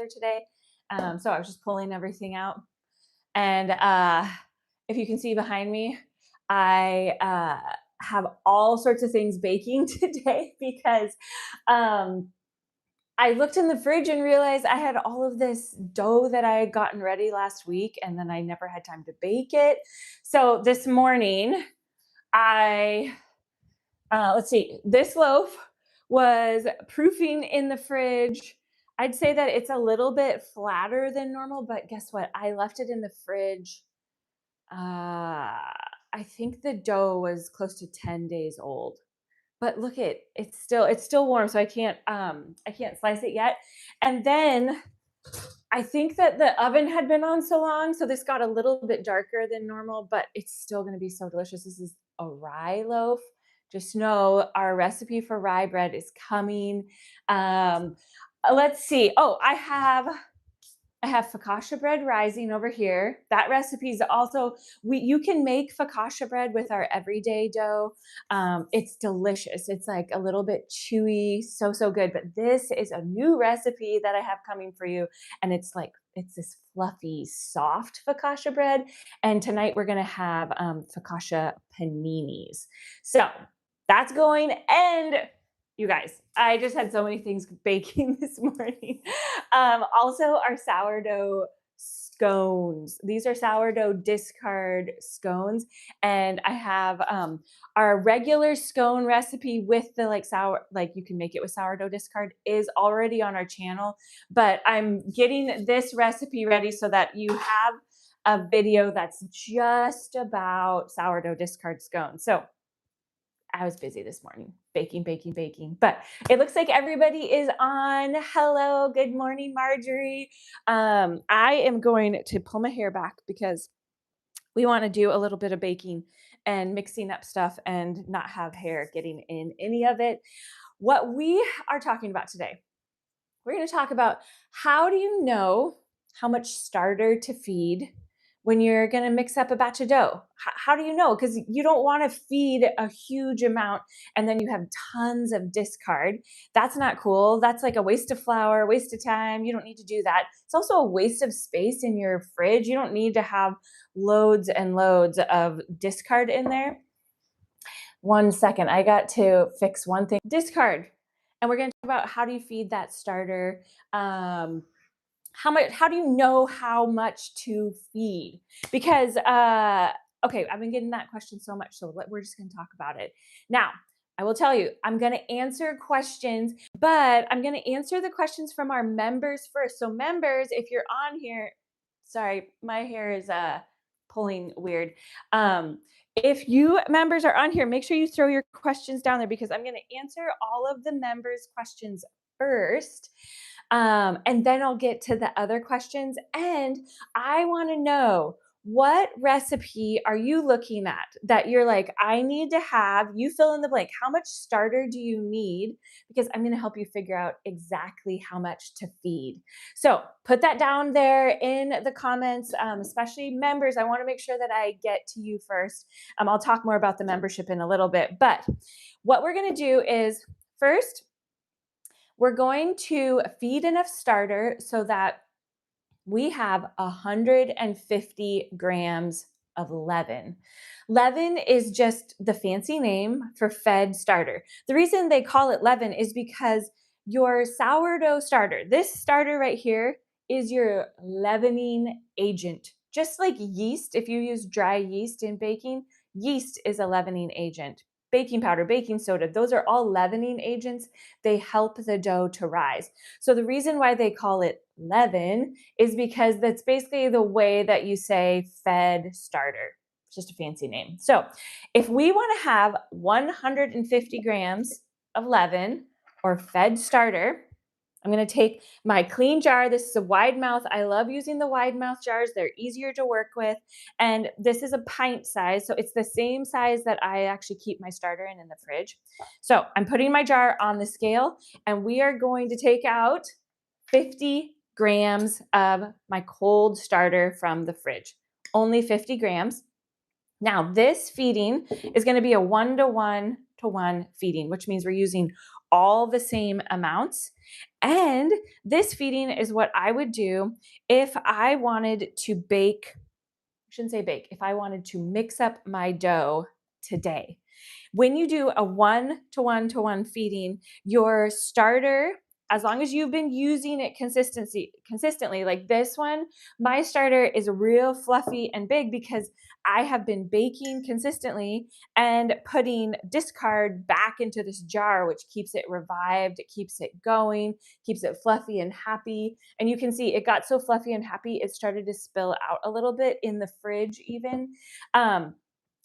today. So I was just pulling everything out. And if you can see behind me, I have all sorts of things baking today because I looked in the fridge and realized I had all of this dough that I had gotten ready last week, and then I never had time to bake it. So this morning, I let's see, this loaf was proofing in the fridge. I'd say that it's a little bit flatter than normal, but guess what? I left it in the fridge. I think the dough was close to 10 days old. But look it, it's still warm, so I can't slice it yet. And then I think that the oven had been on so long, so this got a little bit darker than normal, but it's still gonna be so delicious. This is a rye loaf. Just know our recipe for rye bread is coming. Um, let's see. Oh, I have focaccia bread rising over here. That recipe is also you can make focaccia bread with our everyday dough. It's delicious. It's like a little bit chewy, so good. But this is a new recipe that I have coming for you, and it's this fluffy, soft focaccia bread. And tonight we're gonna have focaccia paninis. So that's going. And you guys, I just had so many things baking this morning. Also, our sourdough scones. These are sourdough discard scones, and I have our regular scone recipe with the like you can make it with sourdough discard is already on our channel, but I'm getting this recipe ready so that you have a video that's just about sourdough discard scones. So I was busy this morning, baking, but it looks like everybody is on. Hello, good morning, Marjorie. I am going to pull my hair back because we want to do a little bit of baking and mixing up stuff and not have hair getting in any of it. What we are talking about today, we're going to talk about how do you know how much starter to feed when you're going to mix up a batch of dough. How do you know? Because you don't want to feed a huge amount and then you have tons of discard. That's not cool. That's like a waste of flour, waste of time. You don't need to do that. It's also a waste of space in your fridge. You don't need to have loads and loads of discard in there. 1 second, I got to fix one thing. Discard. And we're going to talk about how do you feed that starter. How do you know how much to feed? Because okay, I've been getting that question so much, so we're just going to talk about it now. I will tell you, I'm going to answer questions, but I'm going to answer the questions from our members first. So members, if you're on here, sorry, my hair is pulling weird. If you members are on here, make sure you throw your questions down there because I'm going to answer all of the members' questions first. And then I'll get to the other questions. And I want to know, what recipe are you looking at that you're like, I need to have, you fill in the blank. How much starter do you need? Because I'm going to help you figure out exactly how much to feed. So put that down there in the comments, especially members. I want to make sure that I get to you first. I'll talk more about the membership in a little bit. But what we're going to do is first, we're going to feed enough starter so that we have 150 grams of leaven. Leaven is just the fancy name for fed starter. The reason they call it leaven is because your sourdough starter, this starter right here, is your leavening agent. Just like yeast, if you use dry yeast in baking, yeast is a leavening agent. Baking powder, baking soda, those are all leavening agents. They help the dough to rise. So the reason why they call it leaven is because that's basically the way that you say fed starter. It's just a fancy name. So if we want to have 150 grams of leaven or fed starter, I'm going to take my clean jar. This is a wide mouth. I love using the wide mouth jars. They're easier to work with. And this is a pint size. So it's the same size that I actually keep my starter in the fridge. So I'm putting my jar on the scale and we are going to take out 50 grams of my cold starter from the fridge. Only 50 grams. Now this feeding is going to be a 1-to-1 feeding, which means we're using all the same amounts. And this feeding is what I would do if I wanted to bake, I shouldn't say bake, if I wanted to mix up my dough today. When you do a 1-to-1-to-1 feeding, your starter, as long as you've been using it consistently, like this one, my starter is real fluffy and big because I have been baking consistently and putting discard back into this jar, which keeps it revived, it keeps it going, keeps it fluffy and happy. And you can see it got so fluffy and happy, it started to spill out a little bit in the fridge even.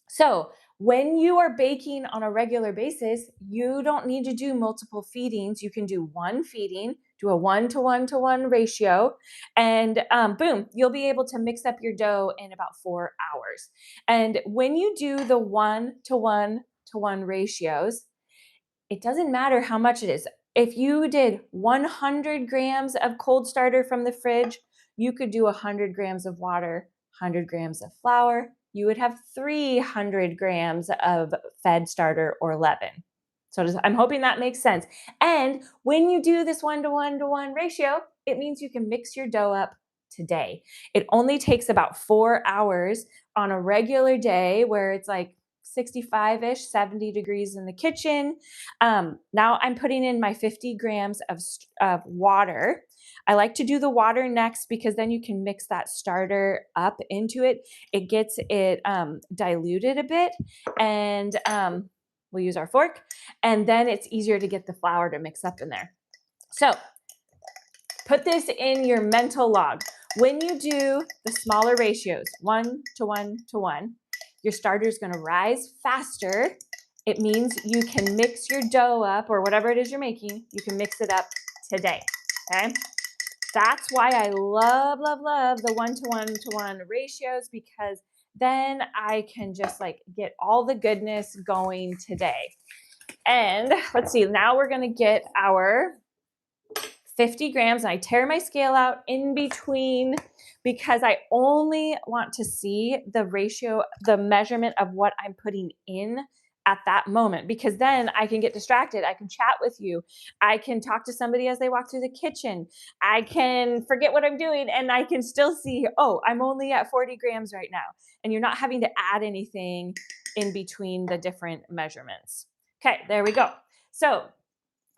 So when you are baking on a regular basis, you don't need to do multiple feedings. You can do one feeding, do a 1-to-1-to-1 ratio, and boom, you'll be able to mix up your dough in about 4 hours. And when you do the 1-to-1-to-1 ratios, it doesn't matter how much it is. If you did 100 grams of cold starter from the fridge, you could do 100 grams of water, 100 grams of flour. You would have 300 grams of fed starter or leaven. So I'm hoping that makes sense. And when you do this 1-to-1-to-1 ratio, it means you can mix your dough up today. It only takes about 4 hours on a regular day where it's like 65-ish, 70 degrees in the kitchen. Now I'm putting in my 50 grams of water. I like to do the water next because then you can mix that starter up into it. It gets it diluted a bit, and we'll use our fork, and then it's easier to get the flour to mix up in there. So put this in your mental log. When you do the smaller ratios, 1-to-1-to-1, your starter is going to rise faster. It means you can mix your dough up, or whatever it is you're making, you can mix it up today, okay? That's why I love, love, love the 1-to-1-to-1 ratios, because then I can just like get all the goodness going today. And let's see, now we're going to get our 50 grams. And I tear my scale out in between because I only want to see the ratio, the measurement of what I'm putting in at that moment, because then I can get distracted. I can chat with you. I can talk to somebody as they walk through the kitchen. I can forget what I'm doing and I can still see, oh, I'm only at 40 grams right now. And you're not having to add anything in between the different measurements. Okay, there we go. So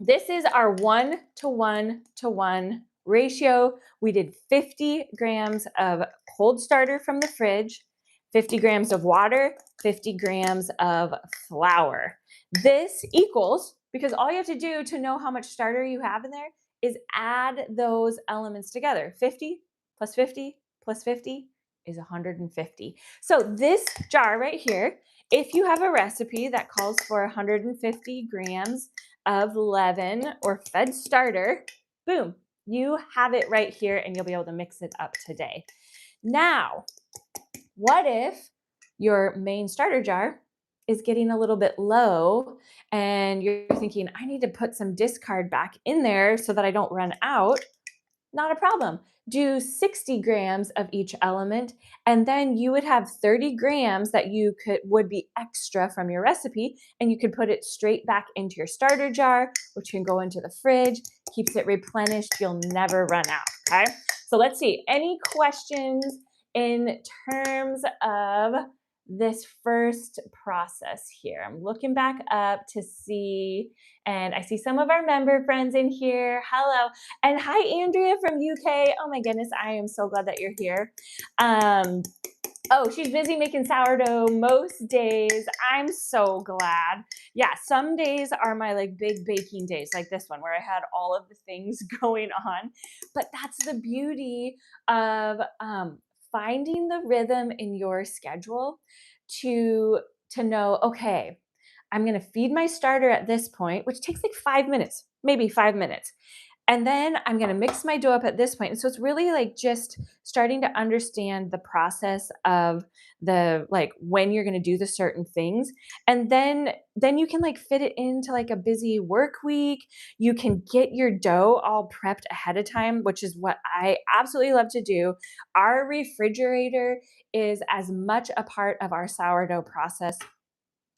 this is our 1-to-1-to-1 ratio. We did 50 grams of cold starter from the fridge, 50 grams of water, 50 grams of flour. This equals, because all you have to do to know how much starter you have in there is add those elements together. 50 plus 50 plus 50 is 150. So this jar right here, if you have a recipe that calls for 150 grams of leaven or fed starter, boom, you have it right here and you'll be able to mix it up today. Now, what if your main starter jar is getting a little bit low and you're thinking, I need to put some discard back in there so that I don't run out? Not a problem. Do 60 grams of each element, and then you would have 30 grams that would be extra from your recipe, and you could put it straight back into your starter jar, which can go into the fridge, keeps it replenished. You'll never run out, okay? So let's see, any questions in terms of this first process here? I'm looking back up to see, and I see some of our member friends in here. Hello. And hi, Andrea from UK. Oh my goodness, I am so glad that you're here. Oh, she's busy making sourdough most days. I'm so glad. Yeah, some days are my like big baking days, like this one where I had all of the things going on. But that's the beauty of finding the rhythm in your schedule to know, okay, I'm going to feed my starter at this point, which takes like 5 minutes, maybe 5 minutes. And then I'm going to mix my dough up at this point. And so it's really like just starting to understand the process of the, like, when you're going to do the certain things. And then you can like fit it into like a busy work week. You can get your dough all prepped ahead of time, which is what I absolutely love to do. Our refrigerator is as much a part of our sourdough process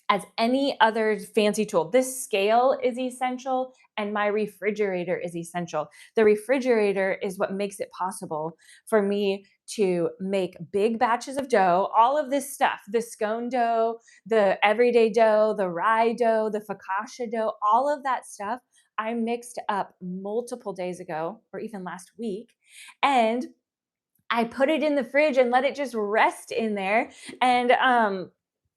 as any other fancy tool. This scale is essential, and my refrigerator is essential. The refrigerator is what makes it possible for me to make big batches of dough, all of this stuff, the scone dough, the everyday dough, the rye dough, the focaccia dough, all of that stuff I mixed up multiple days ago or even last week. And I put it in the fridge and let it just rest in there. And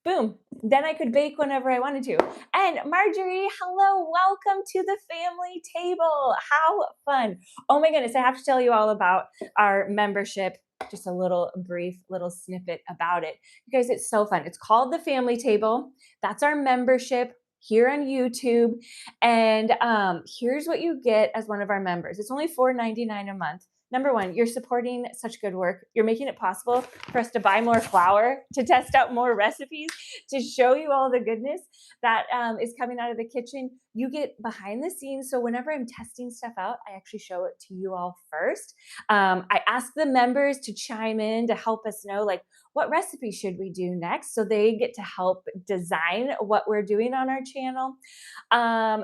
boom, then I could bake whenever I wanted to. And Marjorie, hello, welcome to the family table. How fun. Oh my goodness, I have to tell you all about our membership. Just a little brief little snippet about it. You guys, it's so fun. It's called the family table. That's our membership here on YouTube. And here's what you get as one of our members. It's only $4.99 a month. Number one, you're supporting such good work. You're making it possible for us to buy more flour, to test out more recipes, to show you all the goodness that is coming out of the kitchen. You get behind the scenes. So whenever I'm testing stuff out, I actually show it to you all first. I ask the members to chime in to help us know, like, what recipe should we do next? So they get to help design what we're doing on our channel.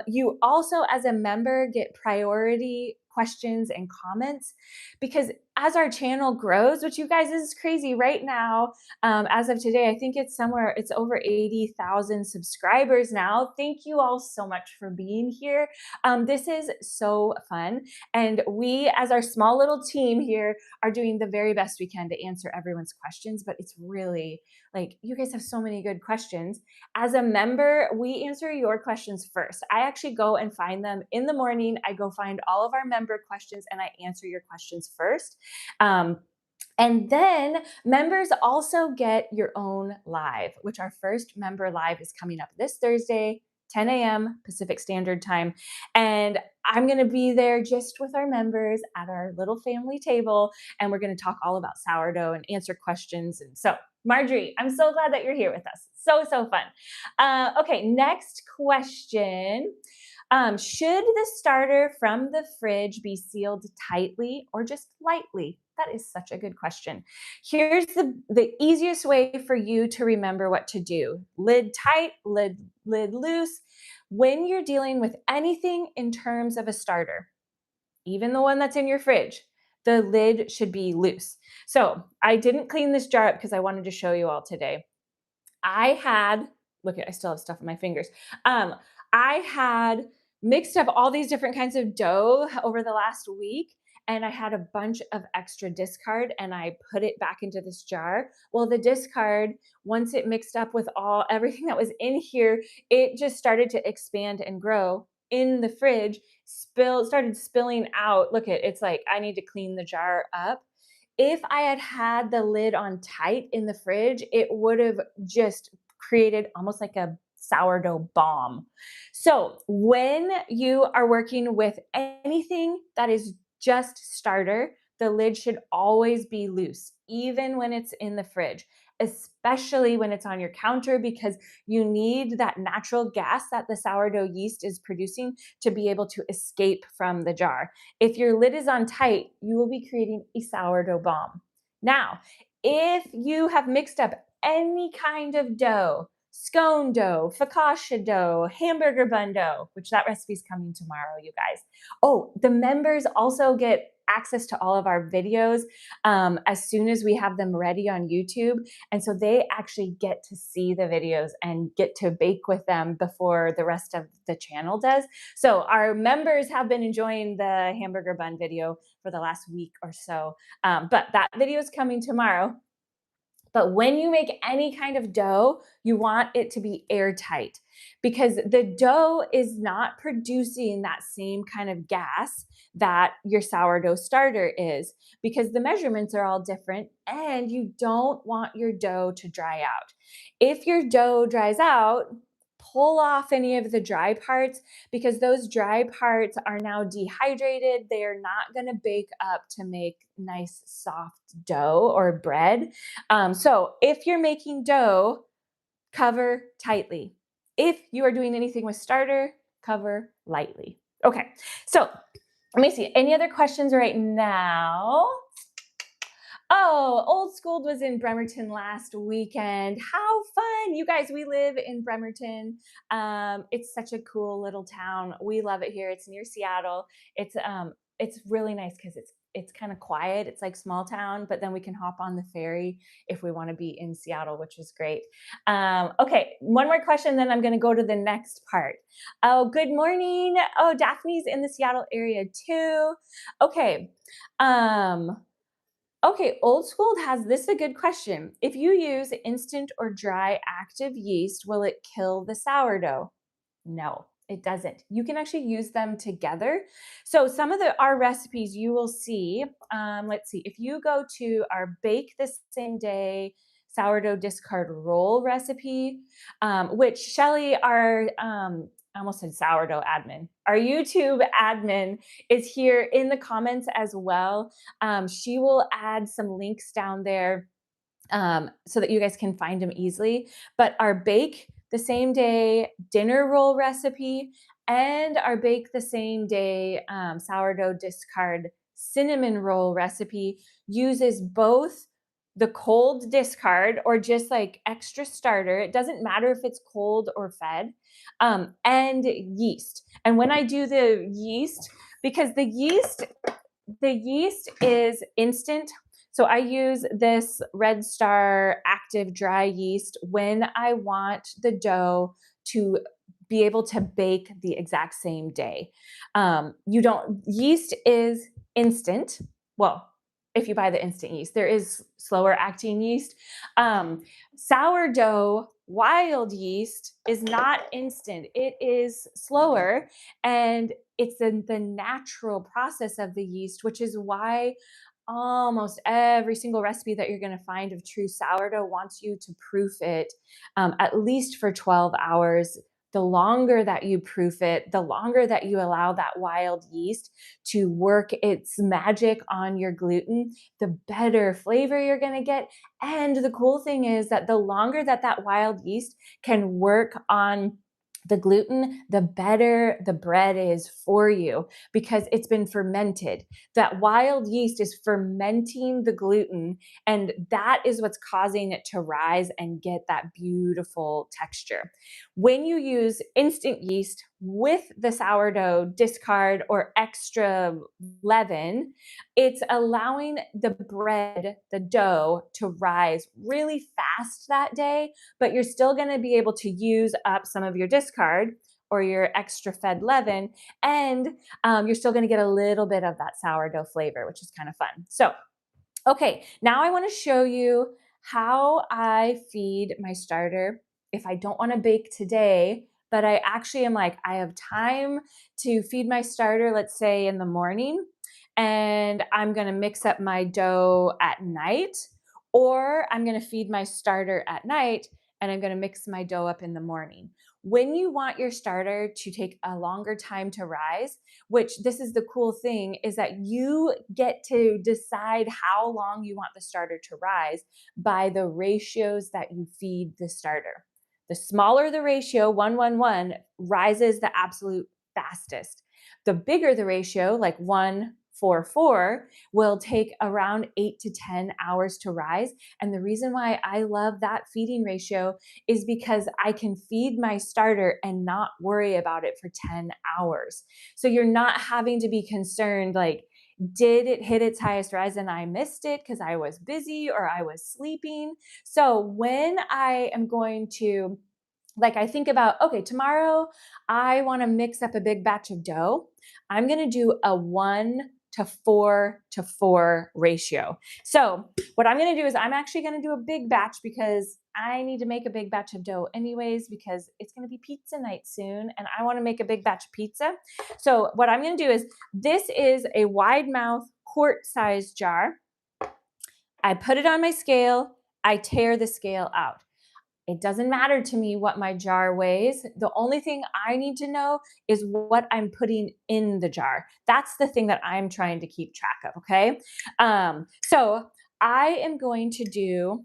You also, as a member, get priority questions and comments, because as our channel grows, which you guys is crazy right now, as of today, I think it's over 80,000 subscribers now. Thank you all so much for being here. This is so fun. And we, as our small little team here, are doing the very best we can to answer everyone's questions, but it's really like, you guys have so many good questions. As a member, we answer your questions first. I actually go and find them in the morning. I go find all of our member questions and I answer your questions first. And then members also get your own live, which our first member live is coming up this Thursday, 10 a.m. Pacific Standard Time. And I'm going to be there just with our members at our little family table. And we're going to talk all about sourdough and answer questions. And so, Marjorie, I'm so glad that you're here with us. So fun. Okay, next question. Should the starter from the fridge be sealed tightly or just lightly? That is such a good question. Here's the easiest way for you to remember what to do. Lid tight, lid loose. When you're dealing with anything in terms of a starter, even the one that's in your fridge, the lid should be loose. So I didn't clean this jar up because I wanted to show you all today. I still have stuff on my fingers. I had mixed up all these different kinds of dough over the last week, and I had a bunch of extra discard, and I put it back into this jar. Well, the discard, once it mixed up with everything that was in here, it just started to expand and grow in the fridge, started spilling out. It's like I need to clean the jar up. If I had had the lid on tight in the fridge, it would have just created almost like a sourdough bomb. So when you are working with anything that is just starter, the lid should always be loose, even when it's in the fridge, especially when it's on your counter, because you need that natural gas that the sourdough yeast is producing to be able to escape from the jar. If your lid is on tight, you will be creating a sourdough bomb. Now, if you have mixed up any kind of dough, scone dough, focaccia dough, hamburger bun dough, which that recipe is coming tomorrow, you guys. Oh, the members also get access to all of our videos as soon as we have them ready on YouTube. And so they actually get to see the videos and get to bake with them before the rest of the channel does. So our members have been enjoying the hamburger bun video for the last week or so. But that video is coming tomorrow. But when you make any kind of dough, you want it to be airtight, because the dough is not producing that same kind of gas that your sourdough starter is, because the measurements are all different and you don't want your dough to dry out. If your dough dries out, pull off any of the dry parts, because those dry parts are now dehydrated. They are not going to bake up to make nice soft dough or bread. So if you're making dough, cover tightly. If you are doing anything with starter, cover lightly. Okay, so let me see. Any other questions right now? Oh, Old School was in Bremerton last weekend. How fun. You guys, we live in Bremerton. It's such a cool little town. We love it here. It's near Seattle. It's really nice because it's kind of quiet. It's like small town, but then we can hop on the ferry if we want to be in Seattle, which is great. Okay, one more question, then I'm going to go to the next part. Oh, good morning. Oh, Daphne's in the Seattle area too. Okay. Um, Okay, Old School has this is a good question. If you use instant or dry active yeast, will it kill the sourdough? No, it doesn't. You can actually use them together. So some of our recipes you will see. Let's see. If you go to our bake the same day sourdough discard roll recipe, which Shelly, our I almost said sourdough admin, our YouTube admin is here in the comments as well. She will add some links down there so that you guys can find them easily. But our bake the same day dinner roll recipe and our bake the same day sourdough discard cinnamon roll recipe uses both the cold discard or just like extra starter. It doesn't matter if it's cold or fed, and yeast. And when I do the yeast, because the yeast is instant. So I use this Red Star active dry yeast when I want the dough to be able to bake the exact same day. Yeast is instant. Well, if you buy the instant yeast, there is slower acting yeast. Sourdough wild yeast is not instant, it is slower. And it's the natural process of the yeast, which is why almost every single recipe that you're going to find of true sourdough wants you to proof it at least for 12 hours. The longer that you proof it, the longer that you allow that wild yeast to work its magic on your gluten, the better flavor you're going to get. And the cool thing is that the longer that that wild yeast can work on the gluten, the better the bread is for you because it's been fermented. That wild yeast is fermenting the gluten, and that is what's causing it to rise and get that beautiful texture. When you use instant yeast with the sourdough discard or extra leaven, it's allowing the bread, the dough, to rise really fast that day, but you're still going to be able to use up some of your discard or your extra fed leaven, and you're still going to get a little bit of that sourdough flavor, which is kind of fun. So, okay, now I want to show you how I feed my starter if I don't want to bake today, but I actually am like, I have time to feed my starter, let's say in the morning, and I'm going to mix up my dough at night, or I'm going to feed my starter at night and I'm going to mix my dough up in the morning. When you want your starter to take a longer time to rise, which this is the cool thing, is that you get to decide how long you want the starter to rise by the ratios that you feed the starter. The smaller the ratio, 1-1-1, rises the absolute fastest. The bigger the ratio, like 1-4-4, will take around 8 to 10 hours to rise. And the reason why I love that feeding ratio is because I can feed my starter and not worry about it for 10 hours. So you're not having to be concerned like, did it hit its highest rise and I missed it because I was busy or I was sleeping? So when I am going to, like, I think about, okay, tomorrow I want to mix up a big batch of dough. I'm going to do a 1-4-4 ratio. So what I'm going to do is I'm actually going to do a big batch because I need to make a big batch of dough anyways, because it's going to be pizza night soon and I want to make a big batch of pizza. So what I'm going to do is, this is a wide mouth quart size jar. I put it on my scale. I tear the scale out. It doesn't matter to me what my jar weighs. The only thing I need to know is what I'm putting in the jar. That's the thing that I'm trying to keep track of, okay? So I am going to do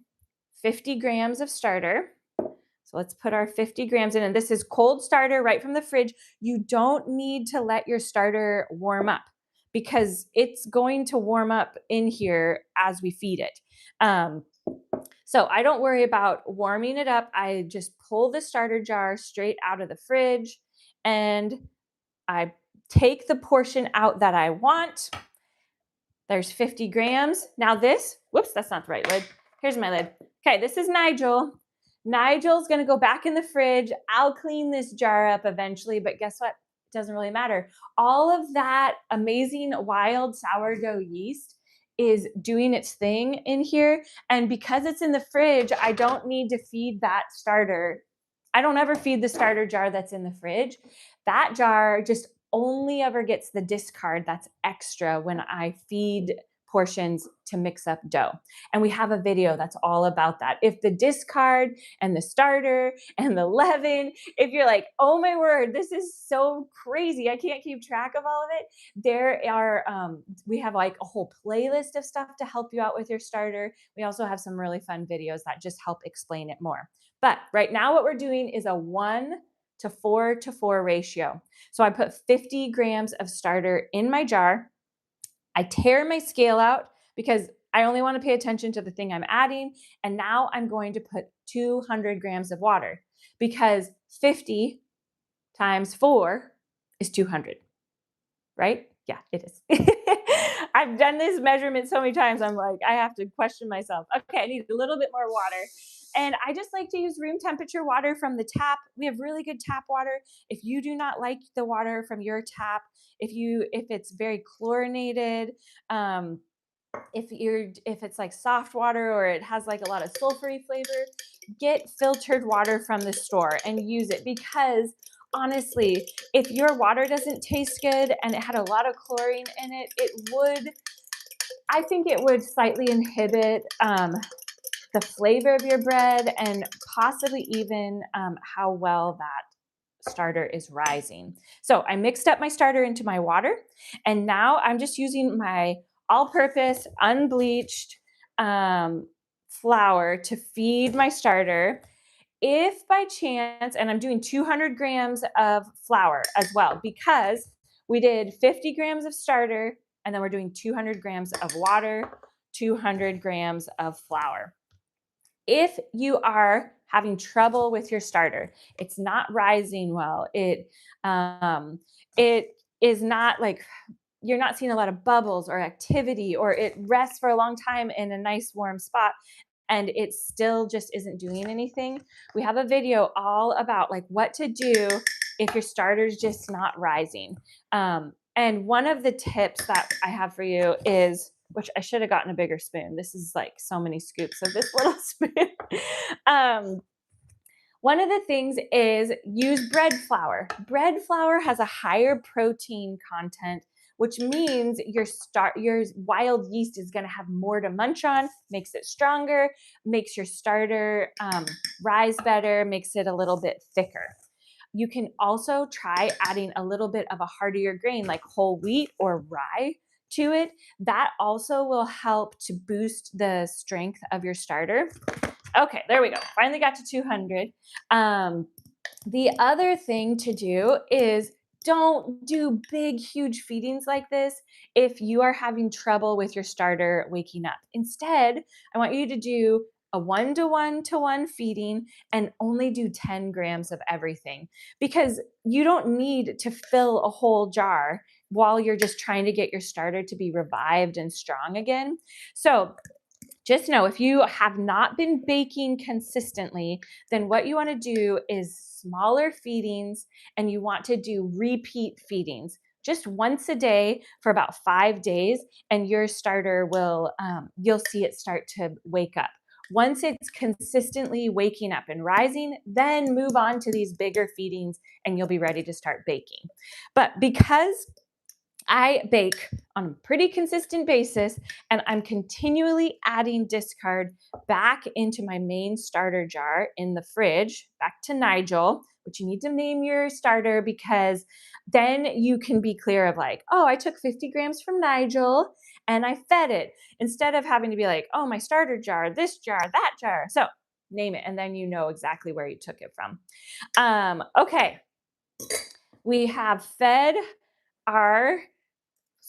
50 grams of starter. So let's put our 50 grams in, and this is cold starter right from the fridge. You don't need to let your starter warm up because it's going to warm up in here as we feed it. So I don't worry about warming it up. I just pull the starter jar straight out of the fridge and I take the portion out that I want. There's 50 grams. Now this, whoops, that's not the right lid. Here's my lid. Okay, this is Nigel. Nigel's gonna go back in the fridge. I'll clean this jar up eventually, but guess what? It doesn't really matter. All of that amazing wild sourdough yeast is doing its thing in here. And because it's in the fridge, I don't need to feed that starter. I don't ever feed the starter jar that's in the fridge. That jar just only ever gets the discard that's extra when I feed portions to mix up dough. And we have a video that's all about that. If the discard and the starter and the leaven, if you're like, oh my word, this is so crazy, I can't keep track of all of it, there are, we have like a whole playlist of stuff to help you out with your starter. We also have some really fun videos that just help explain it more. But right now what we're doing is a 1:4:4 ratio. So I put 50 grams of starter in my jar. I tear my scale out because I only want to pay attention to the thing I'm adding. And now I'm going to put 200 grams of water because 50 times 4 is 200, right? Yeah, it is. I've done this measurement so many times. I'm like, I have to question myself. Okay, I need a little bit more water. And I just like to use room temperature water from the tap. We have really good tap water. If you do not like the water from your tap, if it's very chlorinated, if it's like soft water or it has like a lot of sulfury flavor, get filtered water from the store and use it, because honestly, if your water doesn't taste good and it had a lot of chlorine in it, I think it would slightly inhibit the flavor of your bread and possibly even how well that starter is rising. So I mixed up my starter into my water, and now I'm just using my all-purpose unbleached flour to feed my starter. If by chance, and I'm doing 200 grams of flour as well, because we did 50 grams of starter and then we're doing 200 grams of water, 200 grams of flour. If you are having trouble with your starter, it's not rising well, it is not like, you're not seeing a lot of bubbles or activity, or it rests for a long time in a nice warm spot and it still just isn't doing anything, we have a video all about like what to do if your starter's just not rising. And one of the tips that I have for you is, which I should have gotten a bigger spoon. This is like so many scoops of this little spoon. One of the things is use bread flour. Bread flour has a higher protein content, which means your wild yeast is going to have more to munch on, makes it stronger, makes your starter rise better, makes it a little bit thicker. You can also try adding a little bit of a heartier grain like whole wheat or rye to it. That also will help to boost the strength of your starter. Okay, there we go. Finally got to 200. The other thing to do is don't do big, huge feedings like this if you are having trouble with your starter waking up. Instead, I want you to do a 1:1:1 feeding and only do 10 grams of everything, because you don't need to fill a whole jar while you're just trying to get your starter to be revived and strong again. So just know, if you have not been baking consistently, then what you want to do is smaller feedings, and you want to do repeat feedings just once a day for about 5 days, and your starter will, you'll see it start to wake up. Once it's consistently waking up and rising, then move on to these bigger feedings and you'll be ready to start baking. But because I bake on a pretty consistent basis, and I'm continually adding discard back into my main starter jar in the fridge, back to Nigel, which you need to name your starter, because then you can be clear of like, oh, I took 50 grams from Nigel and I fed it, instead of having to be like, oh, my starter jar, this jar, that jar. So name it, and then you know exactly where you took it from. Okay, we have fed our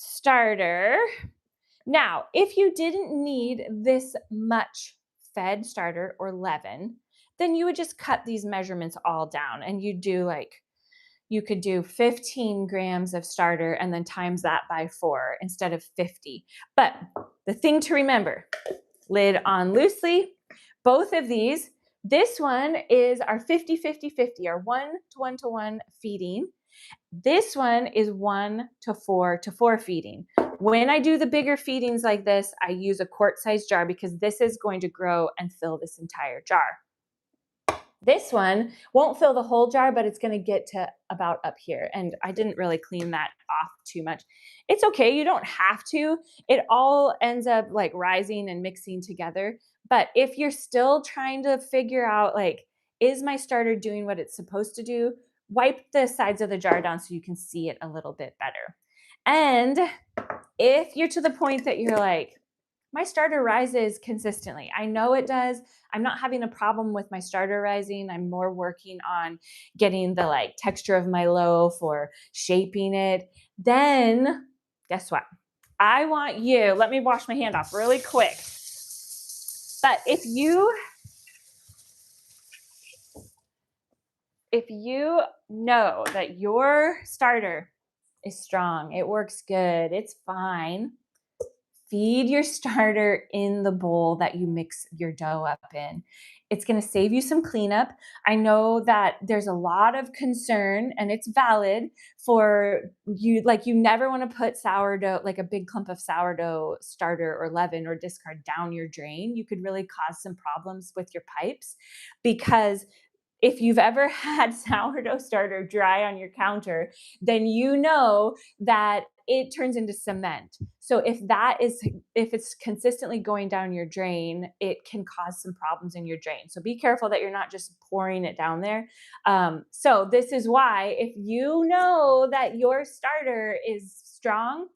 starter. Now, if you didn't need this much fed starter or leaven, then you would just cut these measurements all down and you do like, you could do 15 grams of starter and then times that by 4 instead of 50. But the thing to remember, lid on loosely, both of these, this one is our 50-50-50, our 1-to-1-to-1 feeding. This one is 1-to-4-to-4 feeding. When I do the bigger feedings like this, I use a quart-sized jar because this is going to grow and fill this entire jar. This one won't fill the whole jar, but it's going to get to about up here. And I didn't really clean that off too much. It's okay. You don't have to. It all ends up like rising and mixing together. But if you're still trying to figure out, like, is my starter doing what it's supposed to do? Wipe the sides of the jar down so you can see it a little bit better. And if you're to the point that you're like, my starter rises consistently, I know it does, I'm not having a problem with my starter rising, I'm more working on getting the like texture of my loaf or shaping it, then guess what? I want you, let me wash my hand off really quick. But if you know that your starter is strong, it works good, it's fine, feed your starter in the bowl that you mix your dough up in. It's going to save you some cleanup. I know that there's a lot of concern, and it's valid for you. Like, you never want to put sourdough, like a big clump of sourdough starter or leaven or discard down your drain. You could really cause some problems with your pipes, because if you've ever had sourdough starter dry on your counter, then you know that it turns into cement. So if it's consistently going down your drain, it can cause some problems in your drain. So be careful that you're not just pouring it down there. So this is why, if you know that your starter is strong,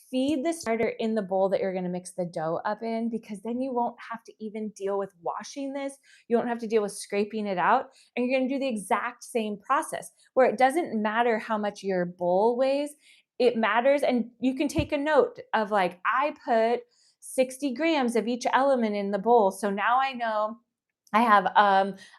feed the starter in the bowl that you're going to mix the dough up in, because then you won't have to even deal with washing this. You won't have to deal with scraping it out. And you're going to do the exact same process, where it doesn't matter how much your bowl weighs. It matters. And you can take a note of, like, I put 60 grams of each element in the bowl. So now I know I have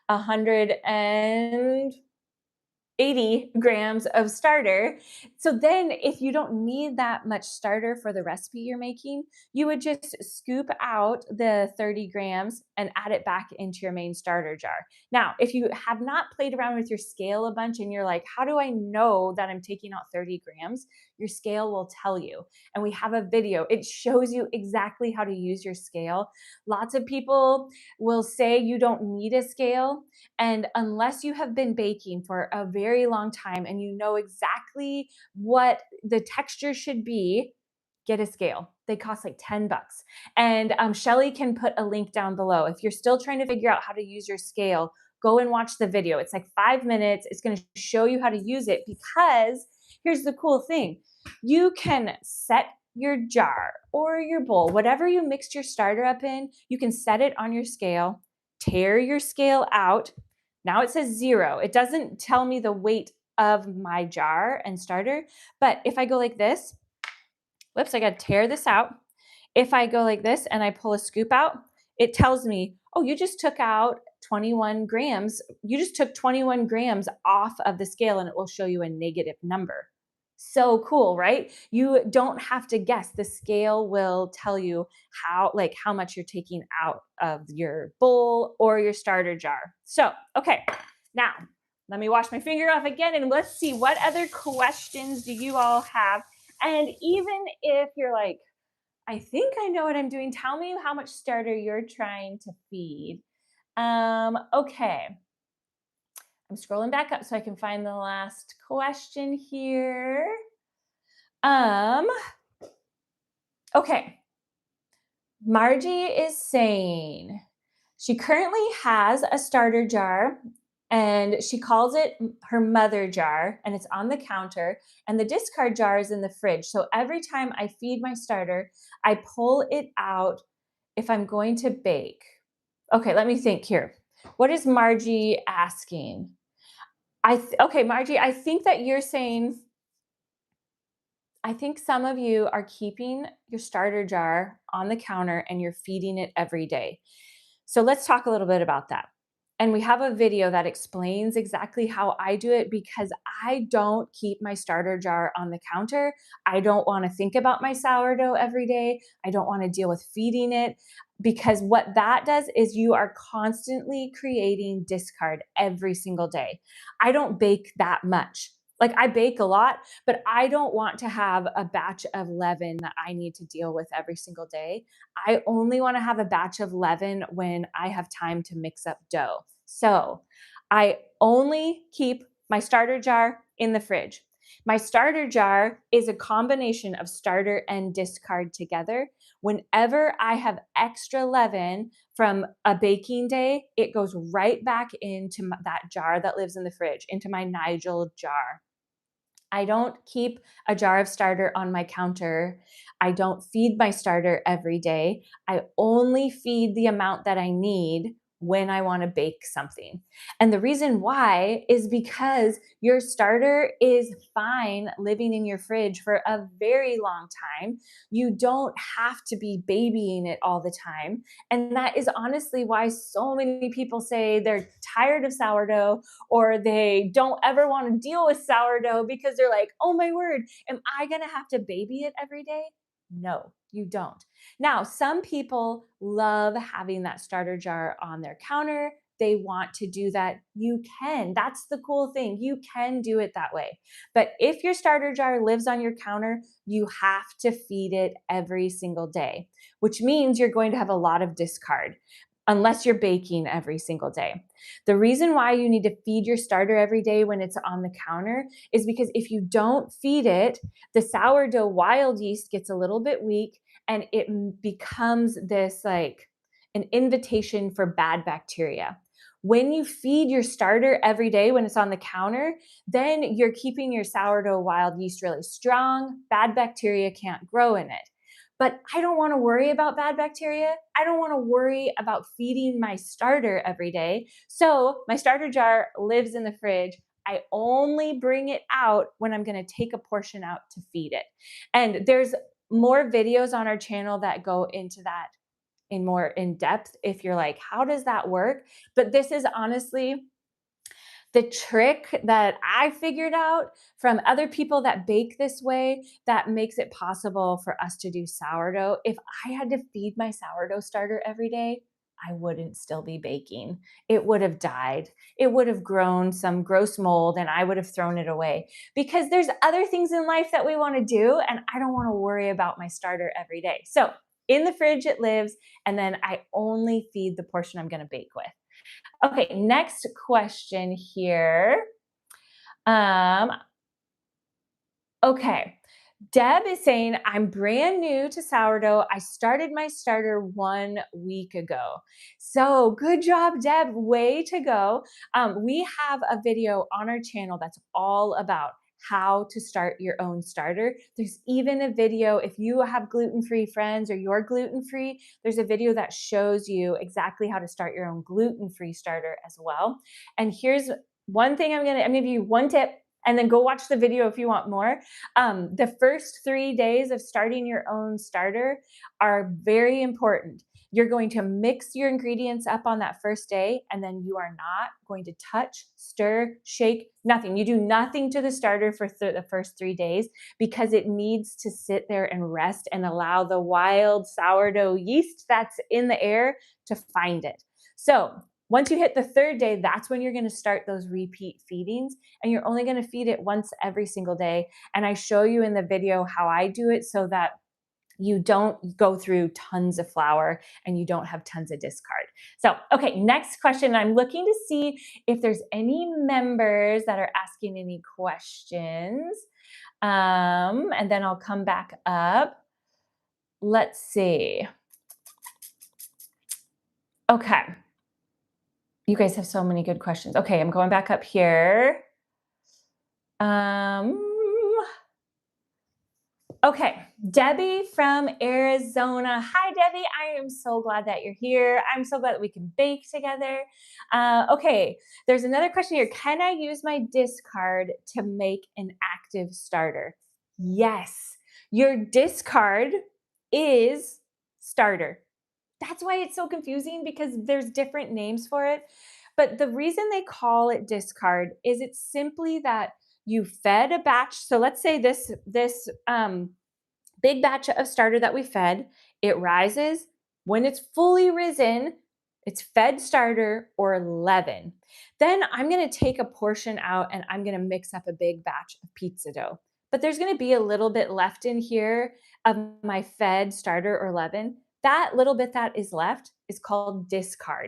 180 grams of starter. So then if you don't need that much starter for the recipe you're making, you would just scoop out the 30 grams and add it back into your main starter jar. Now, if you have not played around with your scale a bunch and you're like, how do I know that I'm taking out 30 grams? Your scale will tell you. And we have a video. It shows you exactly how to use your scale. Lots of people will say you don't need a scale. And unless you have been baking for a very long time and you know exactly what the texture should be, get a scale. They cost like $10. And Shelly can put a link down below. If you're still trying to figure out how to use your scale, go and watch the video. It's like 5 minutes. It's going to show you how to use it, because here's the cool thing. You can set your jar or your bowl, whatever you mixed your starter up in, you can set it on your scale, tear your scale out. Now it says 0. It doesn't tell me the weight of my jar and starter, but if I go like this, whoops, I got to tear this out. If I go like this and I pull a scoop out, it tells me, oh, you just took out 21 grams. You just took 21 grams off of the scale, and it will show you a negative number. So cool, right? You don't have to guess. The scale will tell you how much you're taking out of your bowl or your starter jar. So, okay, now let me wash my finger off again, and let's see, what other questions do you all have? And even if you're like, I think I know what I'm doing, tell me how much starter you're trying to feed. Okay. I'm scrolling back up so I can find the last question here. Okay. Margie is saying she currently has a starter jar, and she calls it her mother jar, and it's on the counter, and the discard jar is in the fridge. So every time I feed my starter, I pull it out if I'm going to bake. Okay, let me think here. What is Margie asking? Okay, Margie, I think that you're saying, I think some of you are keeping your starter jar on the counter and you're feeding it every day. So let's talk a little bit about that. And we have a video that explains exactly how I do it because I don't keep my starter jar on the counter. I don't want to think about my sourdough every day. I don't want to deal with feeding it because what that does is you are constantly creating discard every single day. I don't bake that much. Like I bake a lot, but I don't want to have a batch of leaven that I need to deal with every single day. I only want to have a batch of leaven when I have time to mix up dough. So I only keep my starter jar in the fridge. My starter jar is a combination of starter and discard together. Whenever I have extra leaven from a baking day, it goes right back into that jar that lives in the fridge, into my Nigel jar. I don't keep a jar of starter on my counter. I don't feed my starter every day. I only feed the amount that I need when I want to bake something. And the reason why is because your starter is fine living in your fridge for a very long time. You don't have to be babying it all the time. And that is honestly why so many people say they're tired of sourdough or they don't ever want to deal with sourdough because they're like, oh my word, am I going to have to baby it every day? No, you don't. Now, some people love having that starter jar on their counter. They want to do that. You can. That's the cool thing. You can do it that way. But if your starter jar lives on your counter, you have to feed it every single day, which means you're going to have a lot of discard unless you're baking every single day. The reason why you need to feed your starter every day when it's on the counter is because if you don't feed it, the sourdough wild yeast gets a little bit weak and it becomes this like an invitation for bad bacteria. When you feed your starter every day when it's on the counter, then you're keeping your sourdough wild yeast really strong. Bad bacteria can't grow in it. But I don't want to worry about bad bacteria. I don't want to worry about feeding my starter every day. So my starter jar lives in the fridge. I only bring it out when I'm going to take a portion out to feed it. And there's more videos on our channel that go into that in more in depth if you're like, how does that work? But this is honestly the trick that I figured out from other people that bake this way that makes it possible for us to do sourdough. If I had to feed my sourdough starter every day, I wouldn't still be baking. It would have died. It would have grown some gross mold and I would have thrown it away because there's other things in life that we want to do and I don't want to worry about my starter every day. So in the fridge it lives and then I only feed the portion I'm going to bake with. Okay, next question here. Um, okay. Deb is saying, I'm brand new to sourdough. I started my starter 1 week ago. So good job, Deb. Way to go. We have a video on our channel that's all about how to start your own starter. There's even a video, if you have gluten-free friends or you're gluten-free, there's a video that shows you exactly how to start your own gluten-free starter as well. And here's one thing I'm gonna give you one tip and then go watch the video if you want more. The first 3 days of starting your own starter are very important. You're going to mix your ingredients up on that first day, and then you are not going to touch, stir, shake, nothing. You do nothing to the starter for the first 3 days because it needs to sit there and rest and allow the wild sourdough yeast that's in the air to find it. So once you hit the third day, that's when you're going to start those repeat feedings, and you're only going to feed it once every single day. And I show you in the video how I do it so that you don't go through tons of flour and you don't have tons of discard. So, okay, next question. I'm looking to see if there's any members that are asking any questions. And then I'll come back up. Let's see. Okay. You guys have so many good questions. Okay, I'm going back up here. Okay, Debbie from Arizona. Hi, Debbie. I am so glad that you're here. I'm so glad that we can bake together. Okay, there's another question here. Can I use my discard to make an active starter? Yes. Your discard is starter. That's why it's so confusing because there's different names for it. But the reason they call it discard is it's simply that you fed a batch. So let's say this big batch of starter that we fed, it rises. When it's fully risen, it's fed starter or leaven. Then I'm going to take a portion out and I'm going to mix up a big batch of pizza dough. But there's going to be a little bit left in here of my fed starter or leaven. That little bit that is left is called discard.